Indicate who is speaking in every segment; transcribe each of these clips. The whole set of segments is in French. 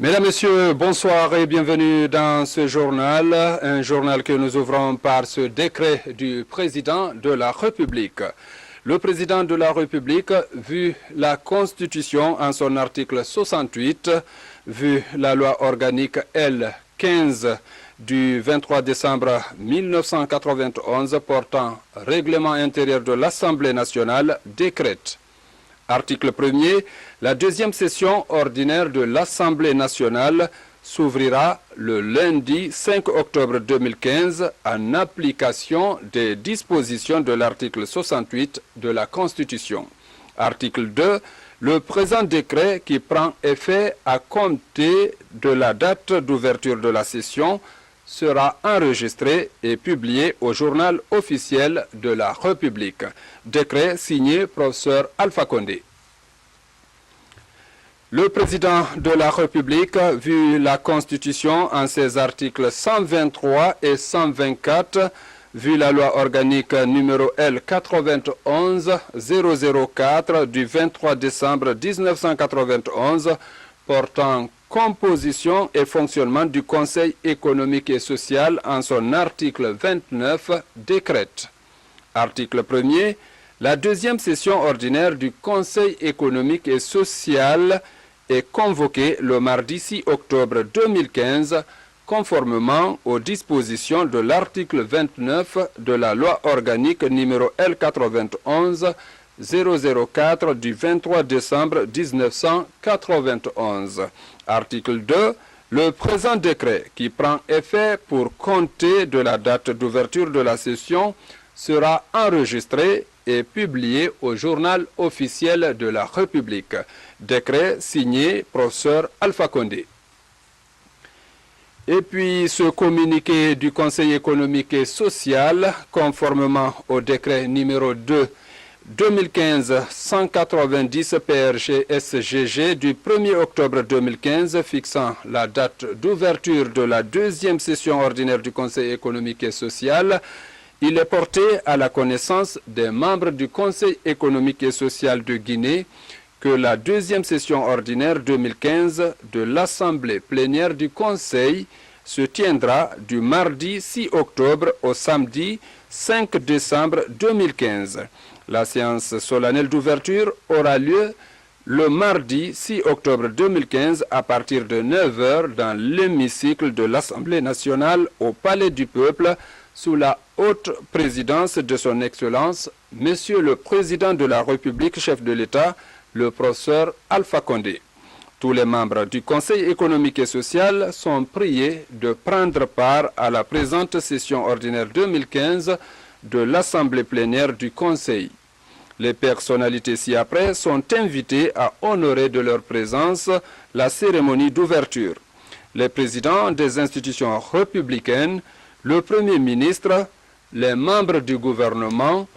Speaker 1: Mesdames, Messieurs, bonsoir et bienvenue dans ce journal, un journal que nous ouvrons par ce décret du président de la République. Le président de la République, vu la Constitution en son article 68, vu la loi organique L15 du 23 décembre 1991 portant règlement intérieur de l'Assemblée nationale, décrète. Article 1er, la deuxième session ordinaire de l'Assemblée nationale s'ouvrira le lundi 5 octobre 2015 en application des dispositions de l'article 68 de la Constitution. Article 2, le présent décret qui prend effet à compter de la date d'ouverture de la session sera enregistré et publié au journal officiel de la République. Décret signé professeur Alpha Condé. Le président de la République, vu la Constitution en ses articles 123 et 124, vu la loi organique numéro L91-004 du 23 décembre 1991 portant composition et fonctionnement du Conseil économique et social en son article 29, décrète. Article 1er, la deuxième session ordinaire du Conseil économique et social est convoquée le mardi 6 octobre 2015, conformément aux dispositions de l'article 29 de la loi organique numéro L91-004 du 23 décembre 1991. Article 2. Le présent décret, qui prend effet pour compter de la date d'ouverture de la session, sera enregistré et publié au journal officiel de la République. Décret signé professeur Alpha Condé. Et puis ce communiqué du Conseil économique et social, conformément au décret numéro 2 2015-190 PRG-SGG du 1er octobre 2015 fixant la date d'ouverture de la deuxième session ordinaire du Conseil économique et social, il est porté à la connaissance des membres du Conseil économique et social de Guinée que la deuxième session ordinaire 2015 de l'Assemblée plénière du Conseil se tiendra du mardi 6 octobre au samedi 5 décembre 2015. La séance solennelle d'ouverture aura lieu le mardi 6 octobre 2015 à partir de 9 h dans l'hémicycle de l'Assemblée nationale au Palais du Peuple sous la haute présidence de son Excellence, Monsieur le Président de la République, chef de l'État, le professeur Alpha Condé. Tous les membres du Conseil économique et social sont priés de prendre part à la présente session ordinaire 2015 de l'Assemblée plénière du Conseil. Les personnalités ci-après sont invitées à honorer de leur présence la cérémonie d'ouverture. Les présidents des institutions républicaines, le Premier ministre, les membres du gouvernement,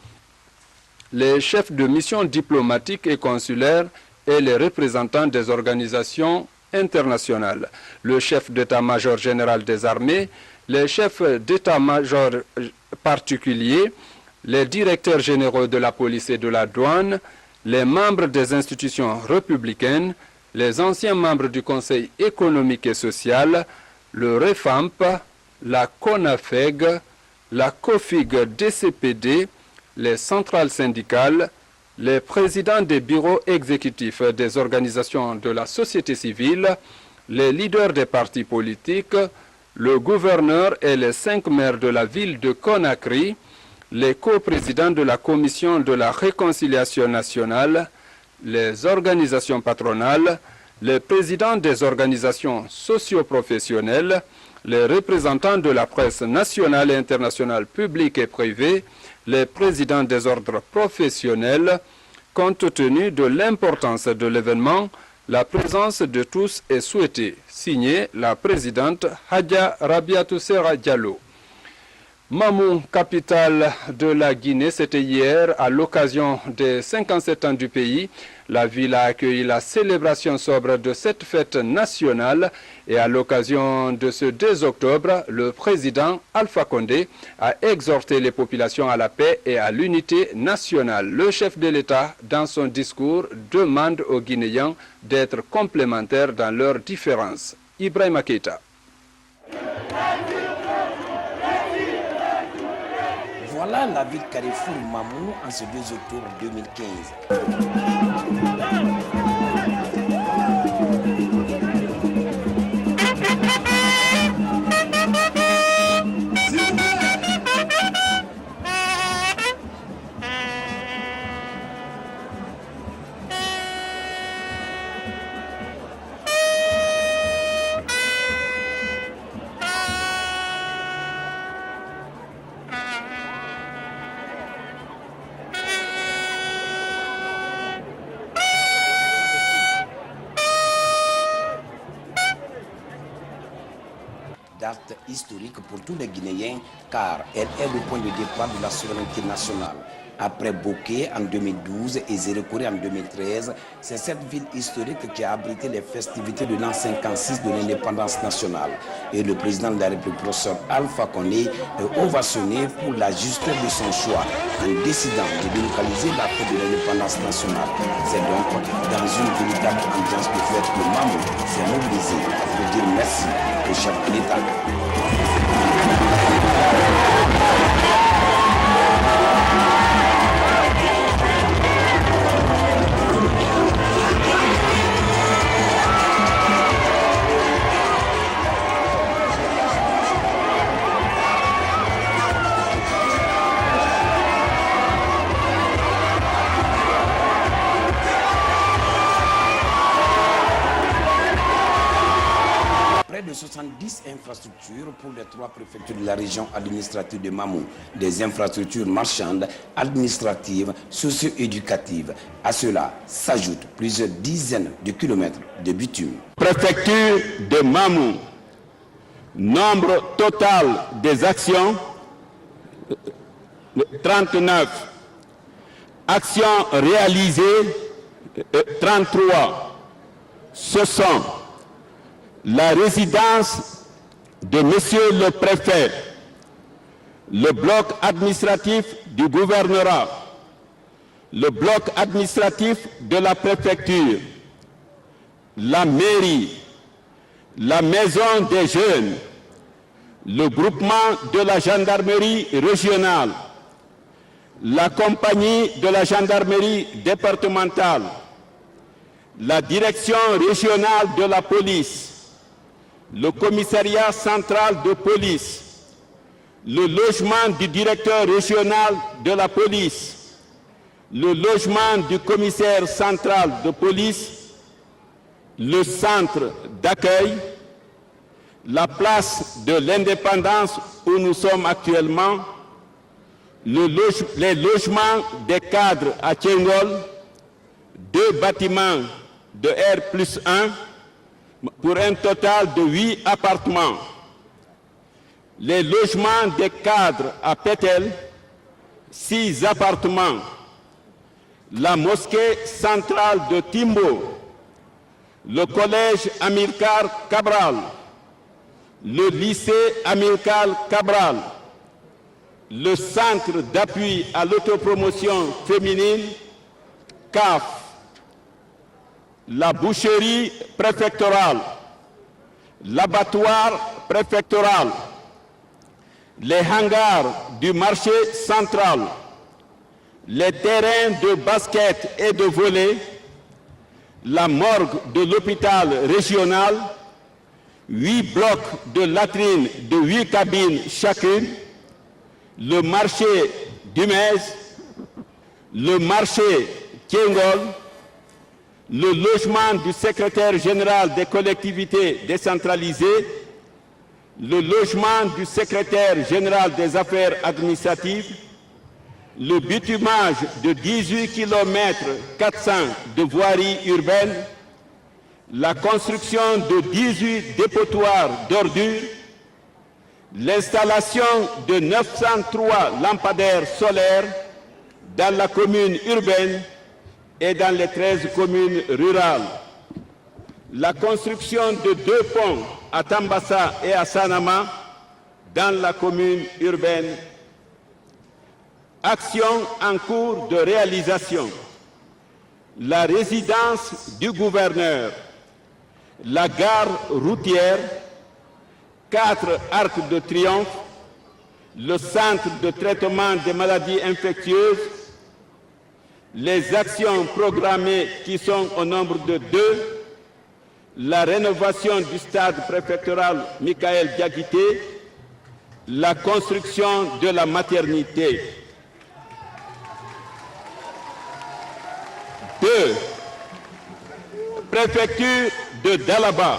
Speaker 1: les chefs de mission diplomatiques et consulaires et les représentants des organisations internationales, le chef d'état-major général des armées, les chefs d'état-major particuliers, les directeurs généraux de la police et de la douane, les membres des institutions républicaines, les anciens membres du Conseil économique et social, le REFAMP, la CONAFEG, la COFIG-DCPD, les centrales syndicales, les présidents des bureaux exécutifs des organisations de la société civile, les leaders des partis politiques, le gouverneur et les 5 maires de la ville de Conakry, les coprésidents de la Commission de la réconciliation nationale, les organisations patronales, les présidents des organisations socio-professionnelles, les représentants de la presse nationale et internationale publique et privée, les présidents des ordres professionnels. Compte tenu de l'importance de l'événement, la présence de tous est souhaitée. Signé la présidente Hadja Rabiatou Serra Diallo. Mamou, capitale de la Guinée, c'était hier à l'occasion des 57 ans du pays. La ville a accueilli la célébration sobre de cette fête nationale et à l'occasion de ce 2 octobre, le président Alpha Condé a exhorté les populations à la paix et à l'unité nationale. Le chef de l'État, dans son discours, demande aux Guinéens d'être complémentaires dans leurs différences. Ibrahima Keita.
Speaker 2: Voilà la ville Carrefour Mamou en ce 2 octobre 2015. Date historique pour tous les Guinéens car elle est le point de départ de la souveraineté nationale. Après Bokeh en 2012 et Zérekoré en 2013, c'est cette ville historique qui a abrité les festivités de l'an 56 de l'indépendance nationale. Et le président de la République, professeur Alpha Condé, est ovationné pour la justesse de son choix en décidant de délocaliser la fête de l'indépendance nationale. C'est donc dans une véritable ambiance de fête que Mamou s'est mobilisé pour dire merci au chef de l'État. Près de 70 infrastructures pour les 3 préfectures de la région administrative de Mamou, des infrastructures marchandes, administratives, socio-éducatives. À cela s'ajoutent plusieurs dizaines de kilomètres de bitume.
Speaker 3: Préfecture de Mamou, nombre total des actions, 39. Actions réalisées, 33. Ce sont la résidence de Monsieur le Préfet, le bloc administratif du gouvernorat, le bloc administratif de la préfecture, la mairie, la maison des jeunes, le groupement de la gendarmerie régionale, la compagnie de la gendarmerie départementale, la direction régionale de la police, le commissariat central de police, le logement du directeur régional de la police, le logement du commissaire central de police, le centre d'accueil, la place de l'Indépendance où nous sommes actuellement, les logements des cadres à Tiengol, 2 bâtiments de R+1, pour un total de 8 appartements. Les logements des cadres à Pétel, 6 appartements. La mosquée centrale de Timbo, le collège Amilcar Cabral, le lycée Amilcar Cabral, le centre d'appui à l'autopromotion féminine, CAF, la boucherie préfectorale, l'abattoir préfectoral, les hangars du marché central, les terrains de basket et de volley, la morgue de l'hôpital régional, 8 blocs de latrines de 8 cabines chacune, le marché d'Umez, le marché Tiengol, le logement du secrétaire général des collectivités décentralisées, le logement du secrétaire général des affaires administratives, le bitumage de 18 km 400 de voirie urbaine, la construction de 18 dépotoirs d'ordures, l'installation de 903 lampadaires solaires dans la commune urbaine et dans les 13 communes rurales, la construction de 2 ponts à Tambassa et à Sanama dans la commune urbaine. Action en cours de réalisation. La résidence du gouverneur, la gare routière, 4 arcs de triomphe, le centre de traitement des maladies infectieuses, les actions programmées qui sont au nombre de 2, la rénovation du stade préfectoral Michael Diakité, la construction de la maternité. 2. Préfecture de Dalaba.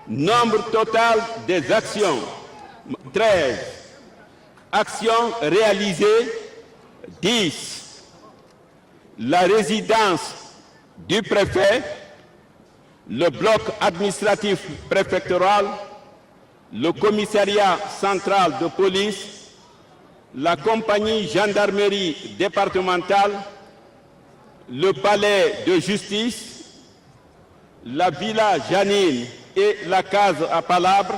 Speaker 3: Nombre total des actions, 13. Actions réalisées, 10. La résidence du préfet, le bloc administratif préfectoral, le commissariat central de police, la compagnie gendarmerie départementale, le palais de justice, la villa Janine et la case à Palabre,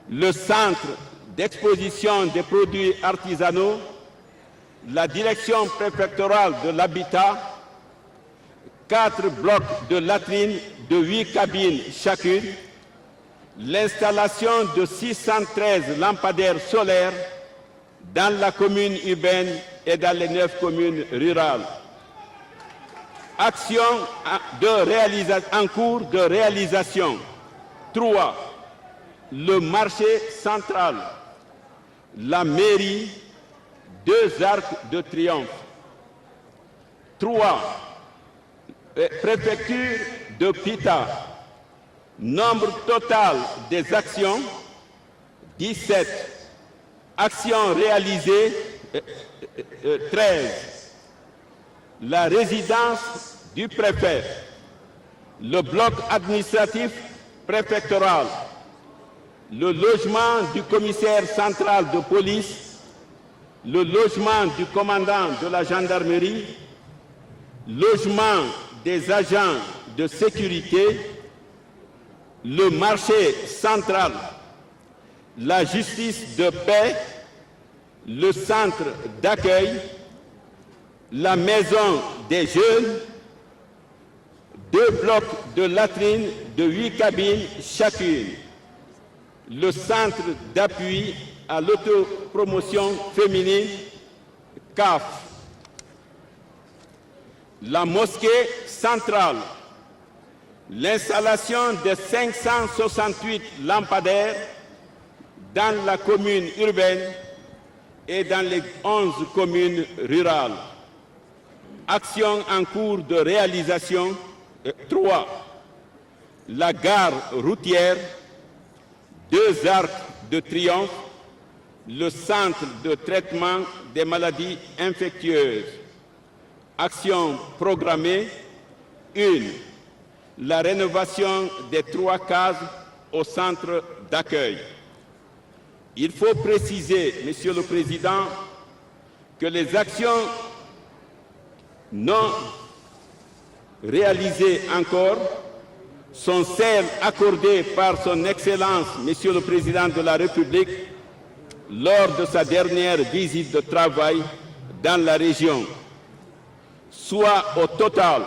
Speaker 3: le centre d'exposition des produits artisanaux, la direction préfectorale de l'habitat, 4 blocs de latrines de 8 cabines chacune, l'installation de 613 lampadaires solaires dans la commune urbaine et dans les 9 communes rurales. Action en cours de réalisation. 3. Le marché central, la mairie, 2 arcs de triomphe. 3. Préfecture de Pita. Nombre total des actions, 17. Actions réalisées, 13. La résidence du préfet, le bloc administratif préfectoral, le logement du commissaire central de police, le logement du commandant de la gendarmerie, logement des agents de sécurité, le marché central, la justice de paix, le centre d'accueil, la maison des jeunes, 2 blocs de latrines de 8 cabines chacune, le centre d'appui à l'autopromotion féminine, CAF, la mosquée centrale, l'installation de 568 lampadaires dans la commune urbaine et dans les 11 communes rurales. Action en cours de réalisation. 3. La gare routière, 2 arcs de triomphe, le centre de traitement des maladies infectieuses. Action programmée. 1. La rénovation des 3 cases au centre d'accueil. Il faut préciser, Monsieur le Président, que les actions non réalisées encore sont celles accordées par son Excellence, Monsieur le Président de la République, lors de sa dernière visite de travail dans la région, soit au total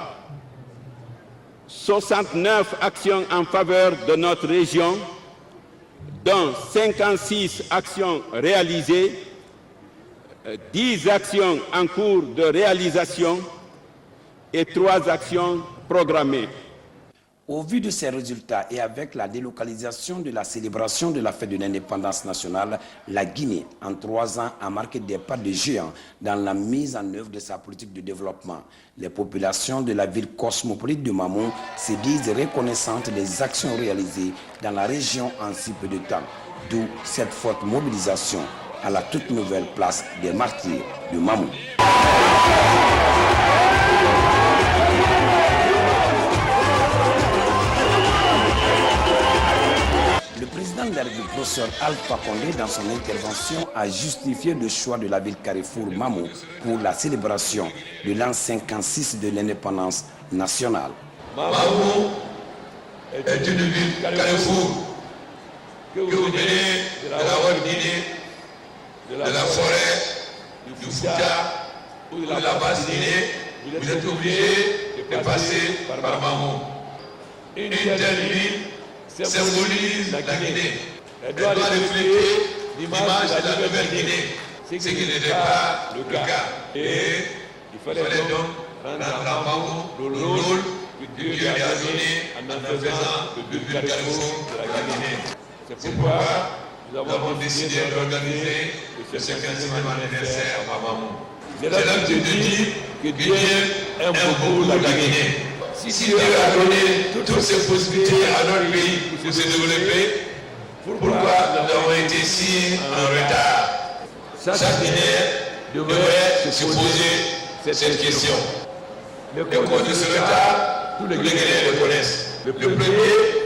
Speaker 3: 69 actions en faveur de notre région, dont 56 actions réalisées, 10 actions en cours de réalisation et 3 actions programmées.
Speaker 2: Au vu de ces résultats et avec la délocalisation de la célébration de la fête de l'indépendance nationale, la Guinée, en 3 ans, a marqué des pas de géant dans la mise en œuvre de sa politique de développement. Les populations de la ville cosmopolite de Mamou se disent reconnaissantes des actions réalisées dans la région en si peu de temps, d'où cette forte mobilisation à la toute nouvelle place des martyrs de Mamou. Le président de la République, professeur Alpha Condé, dans son intervention, a justifié le choix de la ville Carrefour Mamou pour la célébration de l'an 56 de l'indépendance nationale.
Speaker 4: Mamou est une ville Carrefour que vous venez de la Haute-Guinée, de la forêt, du Fouta ou de la Basse-Guinée. Vous êtes obligé de passer par Mamou. Une telle ville symbolise la Guinée. Elle doit refléter l'image de la Nouvelle-Guinée, ce qui n'était pas le cas. Et il fallait donc rendre à Mamou le rôle que Dieu lui a donné en faisant le but Carrefour de la Guinée. C'est pourquoi nous avons décidé d'organiser le 50e anniversaire à Mamou. C'est là que je dis que Dieu aime beaucoup la Guinée. Si Dieu a donné toutes ces possibilités à notre pays pour se développer, pourquoi nous avons été si en retard? Chaque Guinéen devrait se poser cette question. Les causes de ce retard, tous les Guinéens le connaissent. Le premier,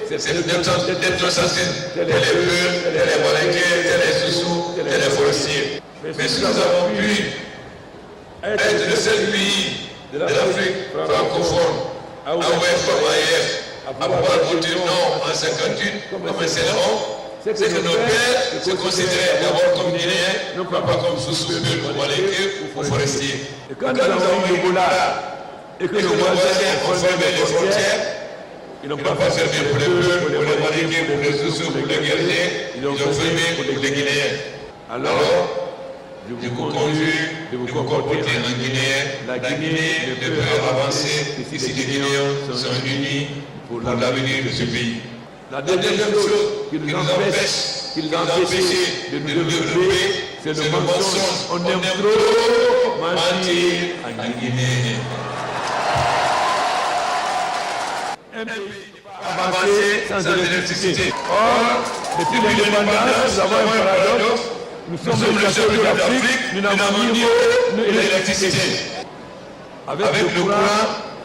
Speaker 4: c'est d'être sensible, tel les Peuls, tel les Malinqués, tel les Soussous, tel les Forestiers. Mais si nous avons pu être le seul pays de l'Afrique francophone à ouvrir comme AIF, à pouvoir voter non en 58 comme un Sénégal, c'est que nos pères se considéraient d'abord comme Guinéens, non pas comme Soussous, ou Malinqués ou Forestiers. Et quand nous avons eu Ebola et que nos voisins ont fermé les frontières, ils n'ont pas fermé pour les Peuls, pour les Malinqués, pour les Soussous, pour les Guerriers, ils ont fermé pour les Guinéens. Alors, je vous conjure de vous comporter en Guinéen. La Guinée ne peut avancer si les Guinéens sont unis pour l'avenir de ce pays. La deuxième chose qui nous empêche de nous développer, c'est le mensonge. On aime trop mentir en Guinée. Un pays avancer sans électricité. Or, depuis l'indépendance, nous avons un paradoxe. Nous sommes le chef de l'Afrique, nous n'avons ni eau ni électricité. Avec le courant,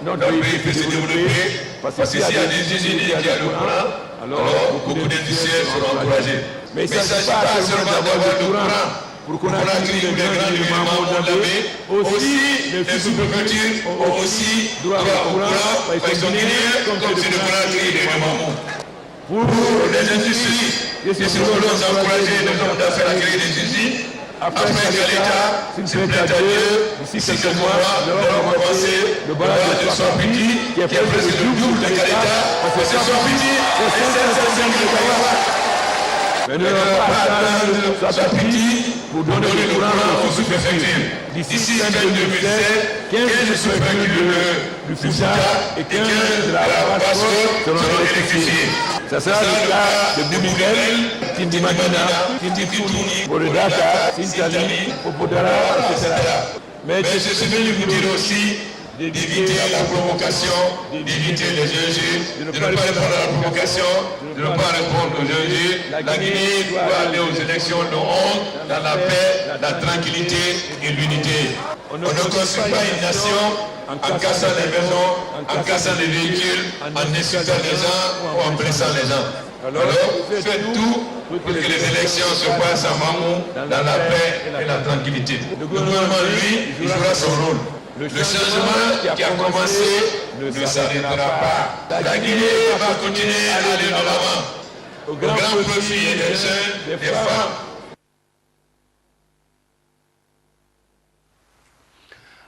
Speaker 4: notre pays peut se développer, parce que s'il y a des usines qui ont le courant, alors beaucoup d'industriels seront encouragés. Mais il ne s'agit pas seulement d'avoir le courant pour qu'on accueille les grands événements mondiaux, aussi les sous-préfectures ont aussi droit au courant, parce qu'ils sont guinéens comme c'est le courant accueillir les événements. Pour les industries, et si nous voulons encourager les hommes d'affaires à créer des usines, après que l'État, s'il plaît à Dieu, d'ici quelques mois, nous allons commencer le barrage de Soipiti, qui est presque le double de l'État, parce que Soipiti, c'est 550 mégawatts. Mais nous n'allons pas attendre Soipiti pour donner le courant aux sous-préfectures. D'ici fin 2017, 15 sous-préfectures du Fouta et 15 de la Basse seront électrifiées. Ça sera le cas de Boumigel, Tindimagina, Tindifuni, Boredata, Sintali, Popodara, etc. Mais je suis venu vous dire aussi d'éviter la provocation, d'éviter les injures, de ne pas répondre à la provocation, de ne pas répondre aux injures. La Guinée doit aller aux élections de honte, dans la paix, la tranquillité et l'unité. On ne construit pas une nation en cassant les maisons, en cassant les véhicules, en insultant les gens ou en blessant les gens. Alors, faites tout pour que les élections se passent à Mamou, dans la paix et la tranquillité. Le gouvernement, lui, il jouera son rôle. Le changement qui a commencé ne s'arrêtera pas. La Guinée va continuer à aller de l'avant. Au grand profit des jeunes, des femmes.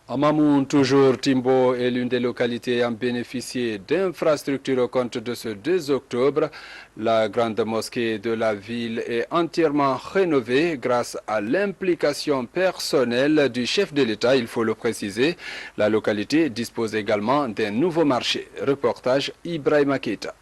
Speaker 1: À Mamoun, toujours, Timbo est l'une des localités ayant bénéficié d'infrastructures au compte de ce 2 octobre. La grande mosquée de la ville est entièrement rénovée grâce à l'implication personnelle du chef de l'État, il faut le préciser. La localité dispose également d'un nouveau marché. Reportage Ibrahima Keita.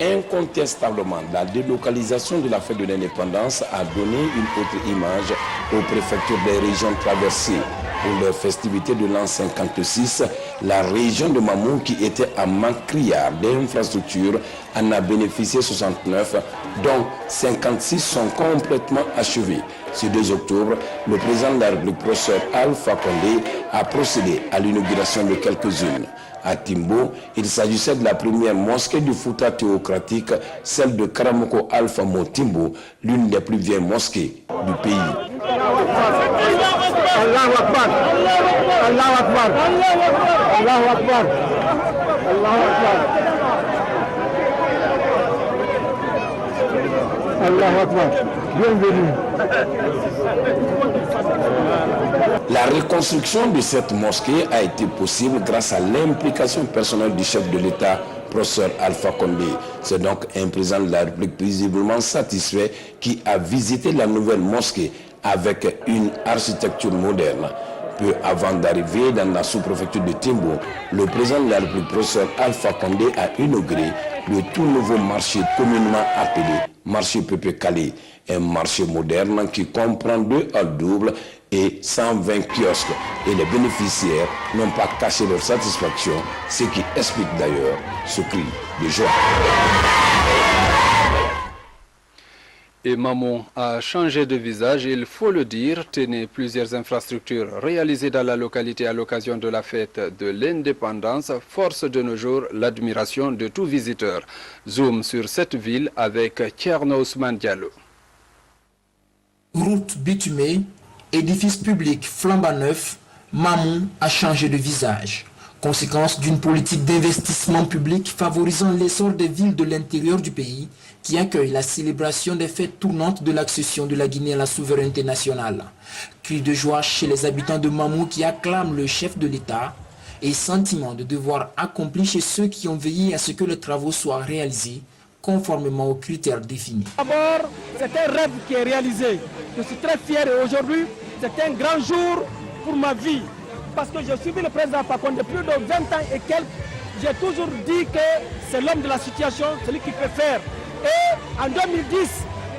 Speaker 2: Incontestablement, la délocalisation de la fête de l'indépendance a donné une autre image aux préfectures des régions traversées. Pour les festivités de l'an 56, la région de Mamou, qui était en manque criard d'infrastructures, en a bénéficié 69, dont 56 sont complètement achevés. Ce 2 octobre, le président de la République, professeur Alpha Condé, a procédé à l'inauguration de quelques-unes. À Timbo, il s'agissait de la première mosquée du Fouta théocratique, celle de Karamoko Alpha Motimbo, l'une des plus vieilles mosquées du pays.
Speaker 5: Allahu Akbar, Allahu Akbar, Allahu Akbar, Allahu Akbar, Allahu Akbar. Bienvenue.
Speaker 2: La reconstruction de cette mosquée a été possible grâce à l'implication personnelle du chef de l'État, professeur Alpha Condé. C'est donc un président de la République visiblement satisfait qui a visité la nouvelle mosquée avec une architecture moderne. Peu avant d'arriver dans la sous-préfecture de Timbo, le président de la République, professeur Alpha Condé, a inauguré le tout nouveau marché communément appelé marché Pépé Calé, un marché moderne qui comprend 2 halls doubles et 120 kiosques. Et les bénéficiaires n'ont pas caché leur satisfaction, ce qui explique d'ailleurs ce cri de joie.
Speaker 1: Et Mamou a changé de visage, il faut le dire. Tenez, plusieurs infrastructures réalisées dans la localité à l'occasion de la fête de l'indépendance forcent de nos jours l'admiration de tout visiteur. Zoom sur cette ville avec Thierno Ousmane Diallo.
Speaker 6: Route bitumée, édifice public flambant neuf, Mamou a changé de visage. Conséquence d'une politique d'investissement public favorisant l'essor des villes de l'intérieur du pays qui accueillent la célébration des fêtes tournantes de l'accession de la Guinée à la souveraineté nationale. Cri de joie chez les habitants de Mamou qui acclament le chef de l'État et sentiment de devoir accompli chez ceux qui ont veillé à ce que les travaux soient réalisés conformément aux critères définis.
Speaker 5: D'abord, c'est un rêve qui est réalisé. Je suis très fier et aujourd'hui, c'est un grand jour pour ma vie. Parce que j'ai suivi le président Fakonde depuis plus de 20 ans et quelques. J'ai toujours dit que c'est l'homme de la situation, celui qui peut faire. Et en 2010,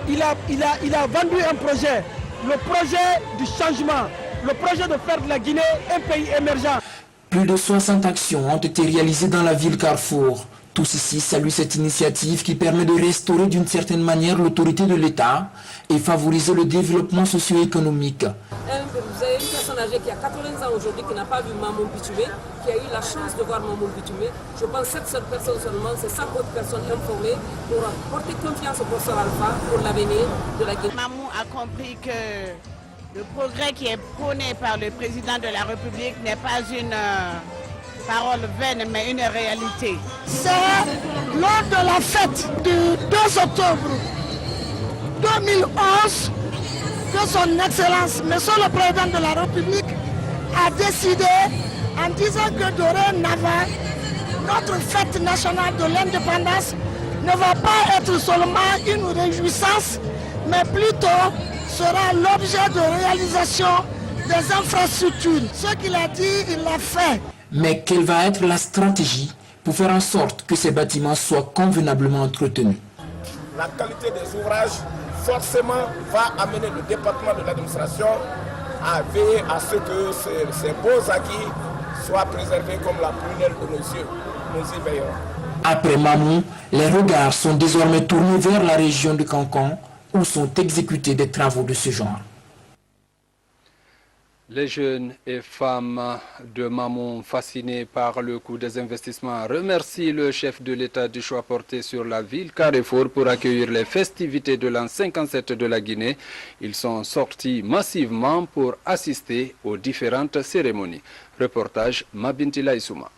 Speaker 5: il a vendu un projet, le projet du changement, le projet de faire de la Guinée un pays émergent.
Speaker 6: Plus de 60 actions ont été réalisées dans la ville Carrefour. Tous ici saluent cette initiative qui permet de restaurer d'une certaine manière l'autorité de l'État et favoriser le développement socio-économique.
Speaker 7: Vous avez une personne âgée qui a 80 ans aujourd'hui qui n'a pas vu Mamou bitumé, qui a eu la chance de voir Mamou bitumé. Je pense que cette seule personne seulement, c'est 100 autres personnes informées pour porter confiance au professeur Alpha pour l'avenir de la Guinée.
Speaker 8: Mamou a compris que le progrès qui est prôné par le président de la République n'est pas une parole vaine, mais une réalité.
Speaker 9: C'est lors de la fête du 2 octobre 2011 que son Excellence, Monsieur le Président de la République, a décidé en disant que dorénavant, notre fête nationale de l'indépendance ne va pas être seulement une réjouissance, mais plutôt sera l'objet de réalisation des infrastructures. Ce qu'il a dit, il l'a fait.
Speaker 6: Mais quelle va être la stratégie pour faire en sorte que ces bâtiments soient convenablement entretenus?
Speaker 10: La qualité des ouvrages forcément va amener le département de l'administration à veiller à ce que ces beaux acquis soient préservés comme la prunelle de nos yeux. Nous y veillons.
Speaker 6: Après Mamou, les regards sont désormais tournés vers la région de Cancan où sont exécutés des travaux de ce genre.
Speaker 1: Les jeunes et femmes de Mamou, fascinés par le coût des investissements, remercient le chef de l'État du choix porté sur la ville Carrefour pour accueillir les festivités de l'an 57 de la Guinée. Ils sont sortis massivement pour assister aux différentes cérémonies. Reportage Mabintila Issouma.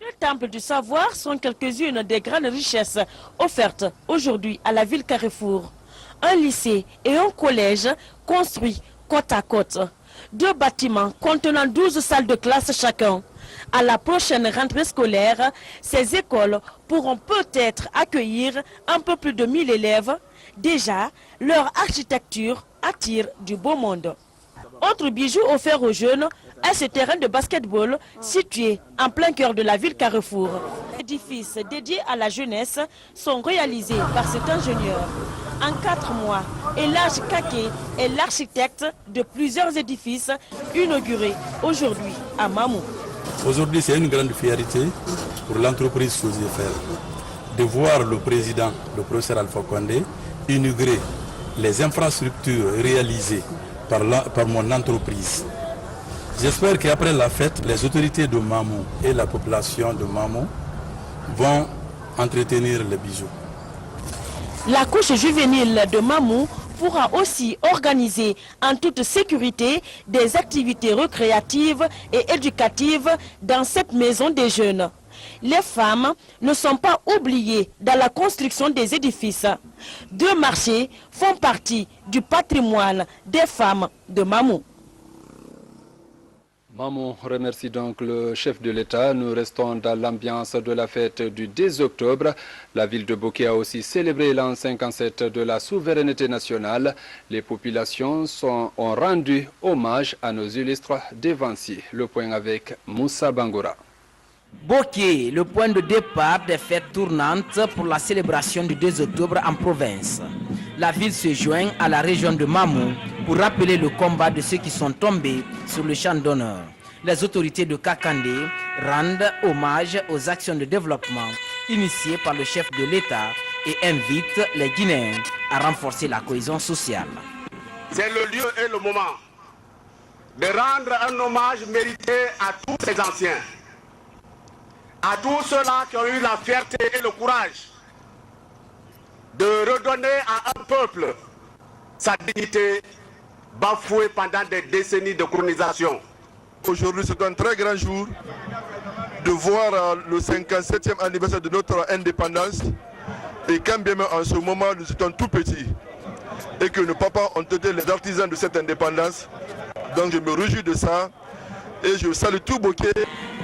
Speaker 11: Les temples du savoir sont quelques-unes des grandes richesses offertes aujourd'hui à la ville Carrefour. Un lycée et un collège construits côte à côte. 2 bâtiments contenant 12 salles de classe chacun. À la prochaine rentrée scolaire, ces écoles pourront peut-être accueillir un peu plus de 1000 élèves. Déjà, leur architecture attire du beau monde. Autre bijou offert aux jeunes est ce terrain de basketball situé en plein cœur de la ville Carrefour. Les édifices dédiés à la jeunesse sont réalisés par cet ingénieur. en 4 mois. Elhadji Kaké est l'architecte de plusieurs édifices inaugurés aujourd'hui à Mamou.
Speaker 12: Aujourd'hui, c'est une grande fierté pour l'entreprise Sosiefer de voir le président, le professeur Alpha Condé, inaugurer les infrastructures réalisées par mon entreprise. J'espère qu'après la fête, les autorités de Mamou et la population de Mamou vont entretenir les bijoux.
Speaker 11: La couche juvénile de Mamou pourra aussi organiser en toute sécurité des activités récréatives et éducatives dans cette maison des jeunes. Les femmes ne sont pas oubliées dans la construction des édifices. 2 marchés font partie du patrimoine des femmes de Mamou.
Speaker 1: Mamou remercie donc le chef de l'État. Nous restons dans l'ambiance de la fête du 10 octobre. La ville de Boké a aussi célébré l'an 57 de la souveraineté nationale. Les populations ont rendu hommage à nos illustres dévanciers. Le point avec Moussa Bangoura.
Speaker 13: Boké, le point de départ des fêtes tournantes pour la célébration du 2 octobre en province. La ville se joint à la région de Mamou pour rappeler le combat de ceux qui sont tombés sur le champ d'honneur. Les autorités de Kakandé rendent hommage aux actions de développement initiées par le chef de l'État et invitent les Guinéens à renforcer la cohésion sociale.
Speaker 14: C'est le lieu et le moment de rendre un hommage mérité à tous ces anciens, à tous ceux-là qui ont eu la fierté et le courage de redonner à un peuple sa dignité bafouée pendant des décennies de colonisation.
Speaker 15: Aujourd'hui, c'est un très grand jour de voir le 57e anniversaire de notre indépendance. Et quand bien même en ce moment, nous étions tout petits et que nos papas ont été les artisans de cette indépendance. Donc je me réjouis de ça et je salue tout Boké.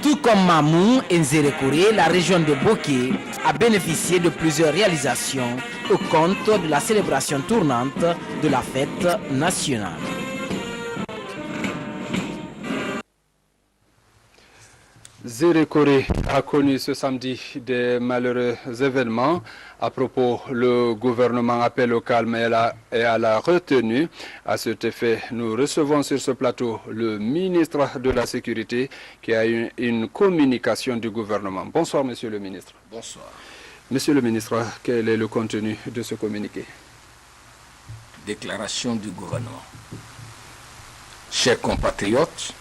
Speaker 13: Tout comme Mamou et Nzerekore, la région de Boké a bénéficié de plusieurs réalisations au compte de la célébration tournante de la fête nationale.
Speaker 1: Nzerekore a connu ce samedi des malheureux événements. À propos, le gouvernement appelle au calme et à la retenue. À cet effet, nous recevons sur ce plateau le ministre de la Sécurité qui a eu une communication du gouvernement. Bonsoir, monsieur le ministre.
Speaker 2: Bonsoir.
Speaker 1: Monsieur le ministre, quel est le contenu de ce communiqué?
Speaker 2: Déclaration du gouvernement. Chers compatriotes,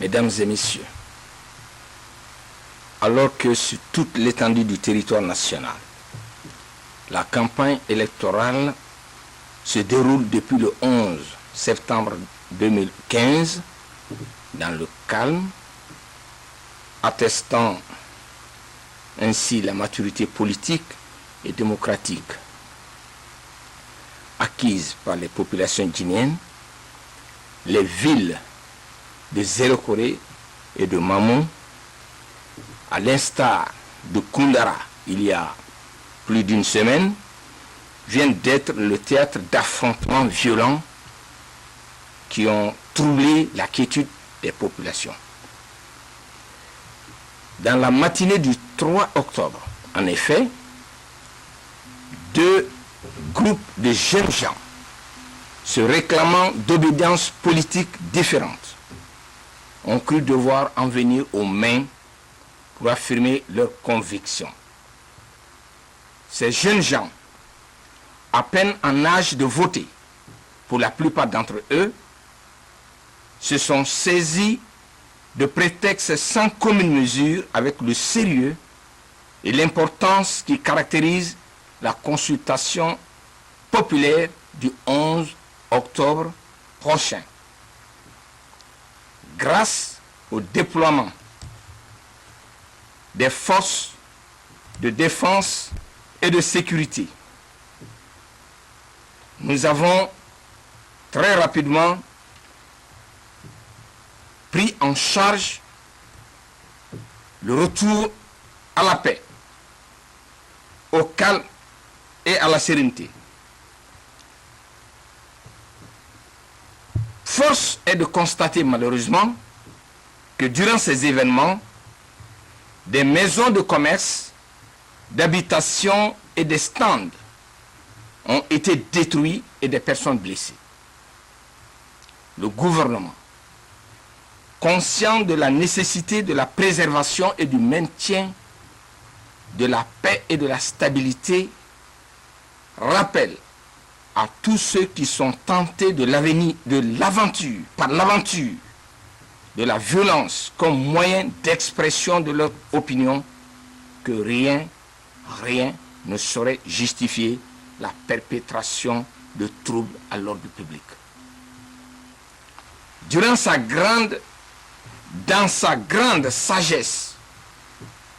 Speaker 2: mesdames et messieurs, alors que sur toute l'étendue du territoire national, la campagne électorale se déroule depuis le 11 septembre 2015 dans le calme, attestant ainsi la maturité politique et démocratique acquise par les populations guinéennes. Les villes de Nzerekore et de Mamou, à l'instar de Koundara il y a plus d'une semaine, viennent d'être le théâtre d'affrontements violents qui ont troublé la quiétude des populations. Dans la matinée du 3 octobre, en effet, 2 groupes de jeunes gens se réclamant d'obédiences politiques différentes ont cru devoir en venir aux mains pour affirmer leurs convictions. Ces jeunes gens, à peine en âge de voter, pour la plupart d'entre eux, se sont saisis de prétextes sans commune mesure avec le sérieux et l'importance qui caractérise la consultation populaire du 11 octobre prochain. Grâce au déploiement des forces de défense et de sécurité, nous avons très rapidement pris en charge le retour à la paix, au calme et à la sérénité. Force est de constater malheureusement que durant ces événements, des maisons de commerce, d'habitation et des stands
Speaker 16: ont été détruits et des personnes blessées. Le gouvernement, conscient de la nécessité de la préservation et du maintien de la paix et de la stabilité, rappelle à tous ceux qui sont tentés de l'aventure, par l'aventure, de la violence comme moyen d'expression de leur opinion, que rien ne saurait justifier la perpétration de troubles à l'ordre public. Dans sa grande sagesse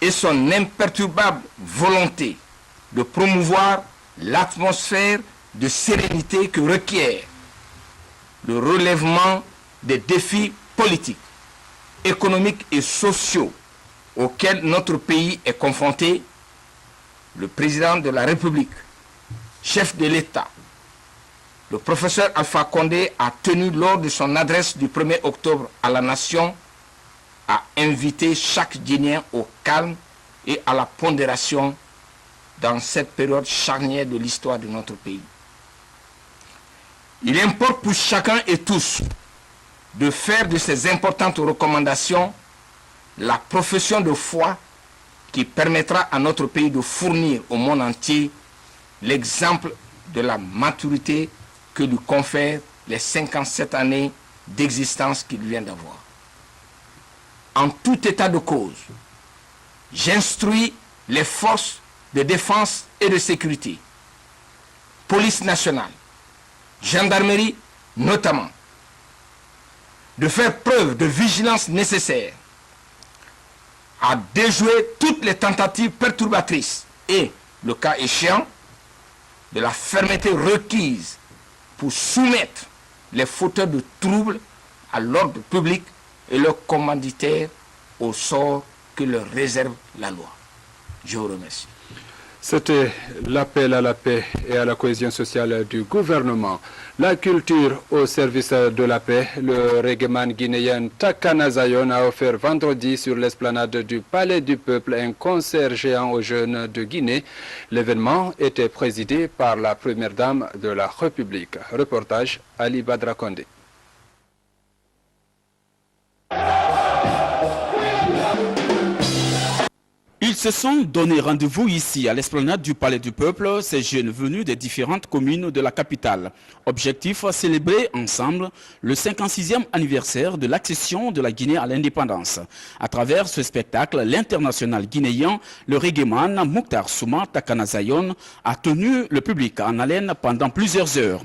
Speaker 16: et son imperturbable volonté de promouvoir l'atmosphère de sérénité que requiert le relèvement des défis politiques, économiques et sociaux auxquels notre pays est confronté, le président de la République, chef de l'État, le professeur Alpha Condé a tenu lors de son adresse du 1er octobre à la nation à inviter chaque Guinéen au calme et à la pondération dans cette période charnière de l'histoire de notre pays. Il importe pour chacun et tous de faire de ces importantes recommandations la profession de foi qui permettra à notre pays de fournir au monde entier l'exemple de la maturité que lui confèrent les 57 années d'existence qu'il vient d'avoir. En tout état de cause, j'instruis les forces de défense et de sécurité, police nationale, gendarmerie notamment, de faire preuve de vigilance nécessaire à déjouer toutes les tentatives perturbatrices et, le cas échéant, de la fermeté requise pour soumettre les fauteurs de troubles à l'ordre public et leurs commanditaires au sort que leur réserve la loi. Je vous remercie.
Speaker 1: C'était l'appel à la paix et à la cohésion sociale du gouvernement. La culture au service de la paix, le reggaeman guinéen Takana Zion a offert vendredi sur l'esplanade du Palais du Peuple un concert géant aux jeunes de Guinée. L'événement était présidé par la première dame de la République. Reportage Ali Badra Kondé.
Speaker 17: Ils se sont donné rendez-vous ici à l'esplanade du Palais du Peuple, ces jeunes venus des différentes communes de la capitale. Objectif, célébrer ensemble le 56e anniversaire de l'accession de la Guinée à l'indépendance. À travers ce spectacle, l'international guinéen, le reggaeman Mokhtar Souma Takana Zion, a tenu le public en haleine pendant plusieurs heures.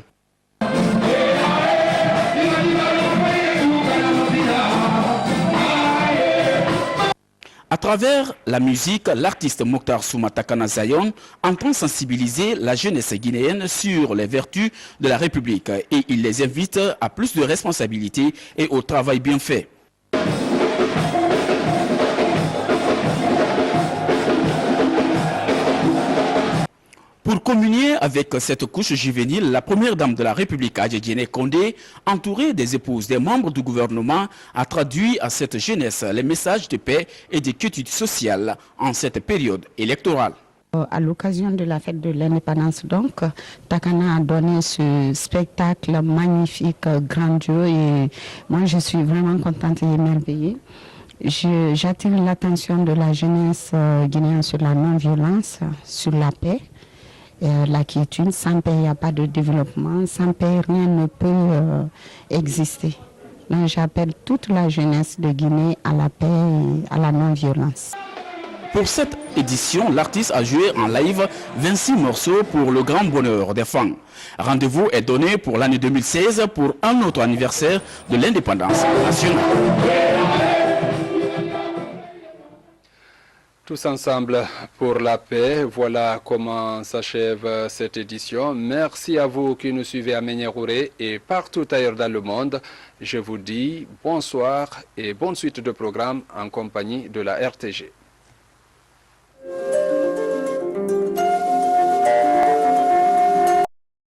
Speaker 17: À travers la musique, l'artiste Mokhtar Souma Takana Zion entend sensibiliser la jeunesse guinéenne sur les vertus de la République et il les invite à plus de responsabilités et au travail bien fait. Pour communier avec cette couche juvénile, la première dame de la République, Adjedjene Kondé, entourée des épouses des membres du gouvernement, a traduit à cette jeunesse les messages de paix et de quiétude sociale en cette période électorale.
Speaker 18: À l'occasion de la fête de l'indépendance, donc, Takana a donné ce spectacle magnifique, grandiose, et moi je suis vraiment contente et émerveillée. J'attire l'attention de la jeunesse guinéenne sur la non-violence, sur la paix. La quiétude, sans paix, il n'y a pas de développement. Sans paix, rien ne peut exister. Donc j'appelle toute la jeunesse de Guinée à la paix et à la non-violence.
Speaker 17: Pour cette édition, l'artiste a joué en live 26 morceaux pour le grand bonheur des fans. Rendez-vous est donné pour l'année 2016 pour un autre anniversaire de l'indépendance nationale.
Speaker 1: Tous ensemble pour la paix, voilà comment s'achève cette édition. Merci à vous qui nous suivez à Méniérouré et partout ailleurs dans le monde. Je vous dis bonsoir et bonne suite de programme en compagnie de la RTG.